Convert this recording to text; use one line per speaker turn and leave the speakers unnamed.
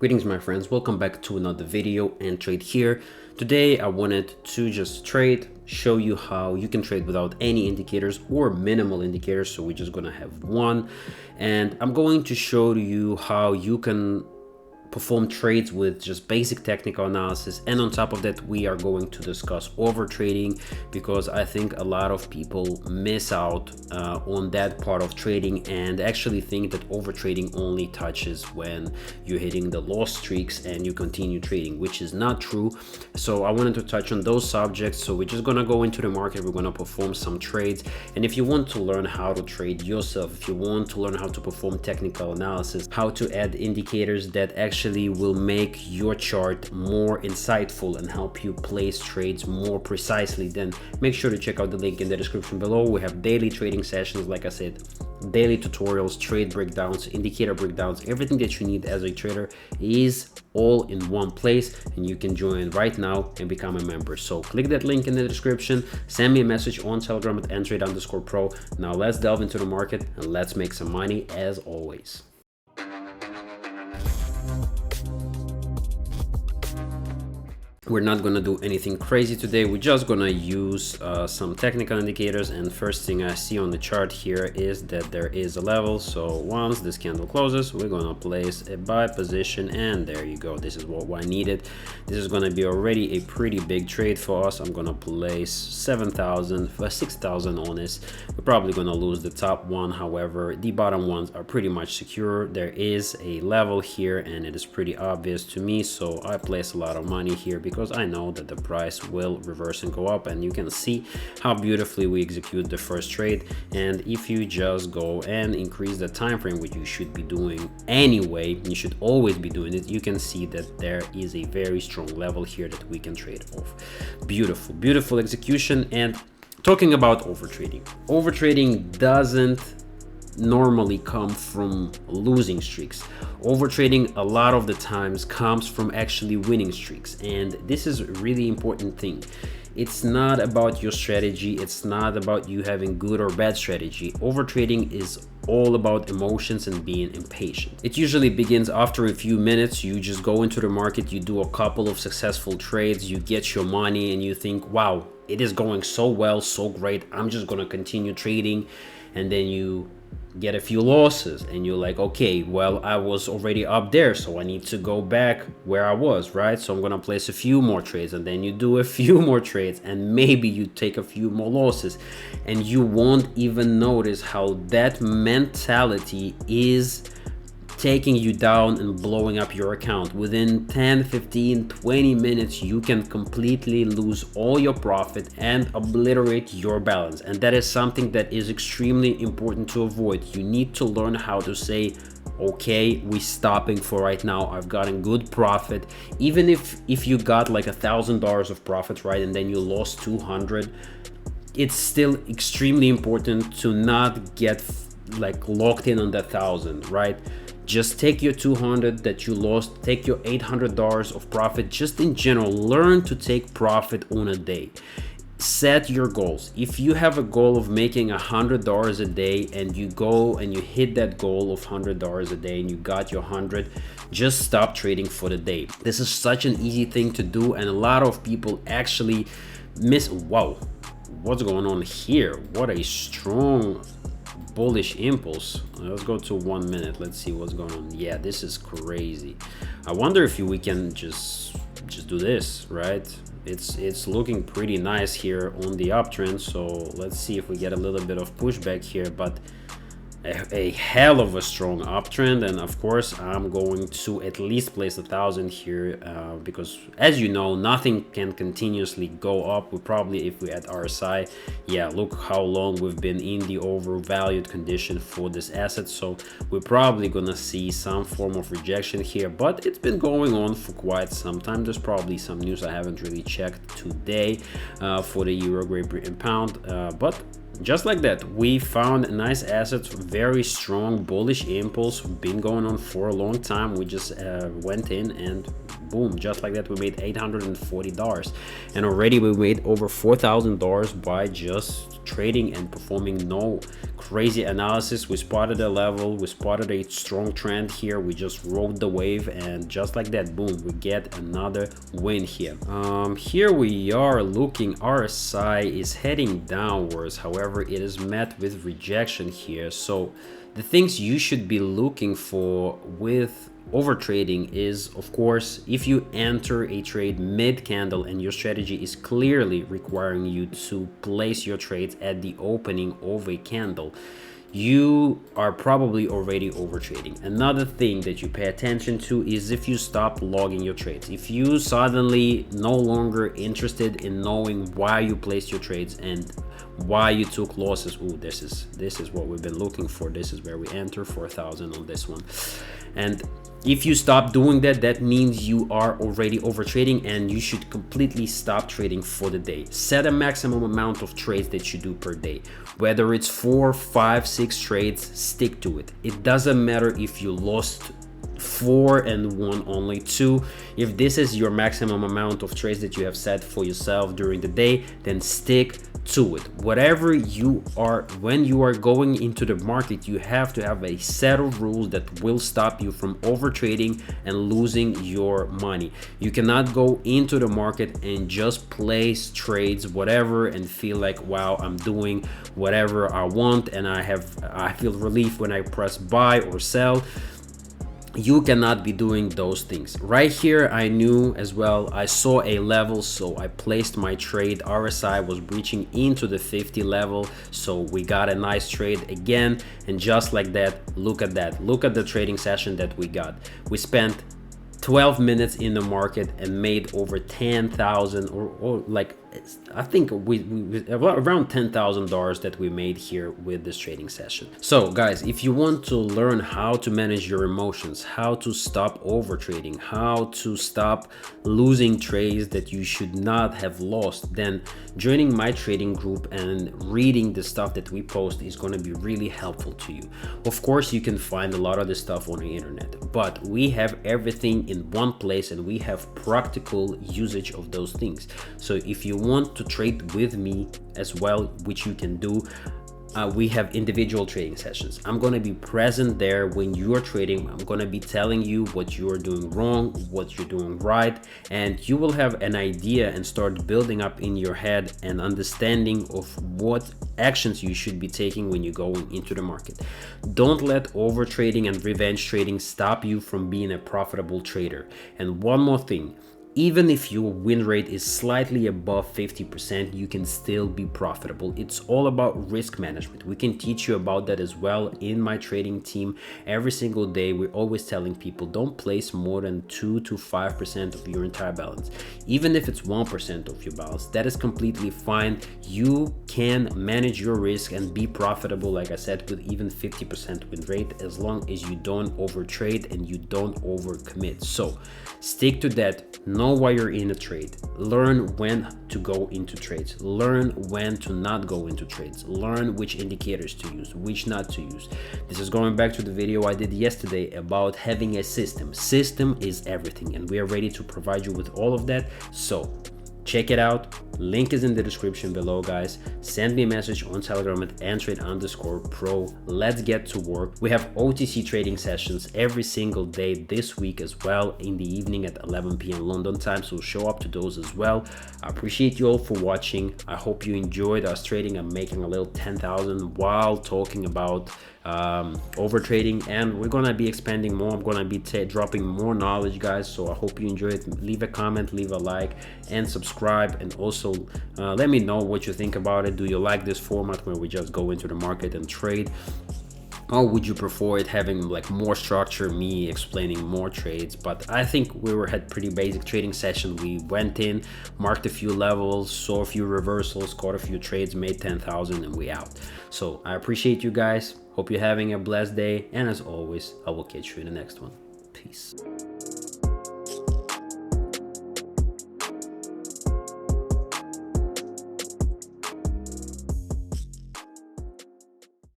Greetings my friends, welcome back to another video. Ntrade here. Today I wanted to just show you how you can trade without any indicators or minimal indicators. So we're just gonna have one, and I'm going to show you how you can perform trades with just basic technical analysis, and on top of that we are going to discuss overtrading, because I think a lot of people miss out on that part of trading and actually think that overtrading only touches when you're hitting the loss streaks and you continue trading, which is not true. So I wanted to touch on those subjects. So we're just gonna go into the market, we're gonna perform some trades, and if you want to learn how to trade yourself, if you want to learn how to perform technical analysis, how to add indicators that actually will make your chart more insightful and help you place trades more precisely, then make sure to check out the link in the description below. We have daily trading sessions, like I said, daily tutorials, trade breakdowns, indicator breakdowns. Everything that you need as a trader is all in one place, and you can join right now and become a member. So click that link in the description, send me a message on Telegram at Ntrade_pro. Now let's delve into the market and let's make some money as always. We're not gonna do anything crazy today. We're just gonna use some technical indicators, and first thing I see on the chart here is that there is a level. So once this candle closes, we're gonna place a buy position, and there you go. This is what I needed. This is gonna be already a pretty big trade for us. I'm gonna place 7,000 for 6,000 on this. We're probably gonna lose the top one, however the bottom ones are pretty much secure. There is a level here and it is pretty obvious to me, so I place a lot of money here because I know that the price will reverse and go up, and you can see how beautifully we execute the first trade. And if you just go and increase the time frame, which you should be doing anyway, you should always be doing it, you can see that there is a very strong level here that we can trade off. Beautiful execution. And talking about overtrading doesn't normally come from losing streaks. Overtrading a lot of the times comes from actually winning streaks, and this is a really important thing. It's not about your strategy, it's not about you having good or bad strategy. Overtrading is all about emotions and being impatient. It usually begins after a few minutes. You just go into the market, you do a couple of successful trades, you get your money, and you think, wow, it is going so well, so great, I'm just gonna continue trading. And then you get a few losses and you're like, okay, well, I was already up there, so I need to go back where I was, right? So I'm gonna place a few more trades, and then you do a few more trades, and maybe you take a few more losses, and you won't even notice how that mentality is taking you down and blowing up your account. Within 10, 15, 20 minutes, you can completely lose all your profit and obliterate your balance. And that is something that is extremely important to avoid. You need to learn how to say, okay, we're stopping for right now. I've gotten good profit. Even if you got like $1,000 of profit, right, and then you lost 200, it's still extremely important to not get like locked in on that 1,000, right? Just take your 200 that you lost, take your $800 of profit. Just in general, learn to take profit on a day. Set your goals. If you have a goal of making $100 a day and you go and you hit that goal of $100 a day and you got your 100, just stop trading for the day. This is such an easy thing to do, and a lot of people actually miss. Wow, what's going on here? What a strong bullish impulse. Let's go to 1 minute. Let's see what's going on. Yeah, this is crazy. I wonder if we can just do this, right? It's looking pretty nice here on the uptrend, so let's see if we get a little bit of pushback here, but a hell of a strong uptrend. And of course I'm going to at least place 1,000 here, because as you know, nothing can continuously go up. We probably, if we add RSI, yeah, look how long we've been in the overvalued condition for this asset, so we're probably gonna see some form of rejection here, but it's been going on for quite some time. There's probably some news I haven't really checked today for the euro, great Britain, pound, but just like that, we found nice assets, very strong bullish impulse, been going on for a long time. We just went in and boom, just like that, we made $840, and already we made over $4,000 by just trading and performing no crazy analysis. We spotted a level, we spotted a strong trend here, we just rode the wave, and just like that, boom, we get another win here. Here we are looking, RSI is heading downwards, however it is met with rejection here. So the things you should be looking for with overtrading is, of course, if you enter a trade mid candle and your strategy is clearly requiring you to place your trades at the opening of a candle, you are probably already overtrading. Another thing that you pay attention to is if you stop logging your trades. If you suddenly no longer interested in knowing why you placed your trades and why you took losses. Ooh, this is what we've been looking for. This is where we enter 4,000 on this one. And if you stop doing that, that means you are already overtrading, and you should completely stop trading for the day. Set a maximum amount of trades that you do per day. Whether it's 4, 5, 6 trades, stick to it. It doesn't matter if you lost 4 and won only 2. If this is your maximum amount of trades that you have set for yourself during the day, then stick to it. Whatever you are, when you are going into the market, you have to have a set of rules that will stop you from overtrading and losing your money. You cannot go into the market and just place trades whatever and feel like, wow, I'm doing whatever I want and I feel relief when I press buy or sell. You cannot be doing those things. Right here, I knew as well, I saw a level, so I placed my trade. RSI was breaching into the 50 level, so we got a nice trade again. And just like that, look at that. Look at the trading session that we got. We spent 12 minutes in the market and made over 10,000 or like, I think we around $10,000 that we made here with this trading session. So guys, if you want to learn how to manage your emotions, how to stop overtrading, how to stop losing trades that you should not have lost, then joining my trading group and reading the stuff that we post is going to be really helpful to you. Of course, you can find a lot of this stuff on the internet, but we have everything in one place and we have practical usage of those things. So if you want to trade with me as well, which you can do, we have individual trading sessions. I'm going to be present there when you are trading. I'm going to be telling you what you are doing wrong, what you're doing right, and you will have an idea and start building up in your head an understanding of what actions you should be taking when you're going into the market. Don't let overtrading and revenge trading stop you from being a profitable trader. And one more thing, even if your win rate is slightly above 50%, you can still be profitable. It's all about risk management. We can teach you about that as well in my trading team. Every single day, we're always telling people, don't place more than 2 to 5% of your entire balance. Even if it's 1% of your balance, that is completely fine. You can manage your risk and be profitable, like I said, with even 50% win rate, as long as you don't overtrade and you don't overcommit. So stick to that. Know why you're in a trade. Learn when to go into trades. Learn when to not go into trades. Learn which indicators to use, which not to use. This is going back to the video I did yesterday about having a system. System is everything, and we are ready to provide you with all of that. So check it out. Link is in the description below, guys. Send me a message on Telegram at Ntrade_pro. Let's get to work. We have OTC trading sessions every single day this week as well, in the evening at 11 p.m. London time. So show up to those as well. I appreciate you all for watching. I hope you enjoyed us trading. I'm making a little 10,000 while talking about overtrading, and we're gonna be expanding more. I'm gonna be dropping more knowledge, guys, so I hope you enjoy it. Leave a comment, leave a like, and subscribe, and also let me know what you think about it. Do you like this format where we just go into the market and trade, or would you prefer it having like more structure, me explaining more trades? But I think had pretty basic trading session. We went in, marked a few levels, saw a few reversals, caught a few trades, made 10,000, and we out. So I appreciate you guys. Hope you're having a blessed day, and as always, I will catch you in the next one. Peace.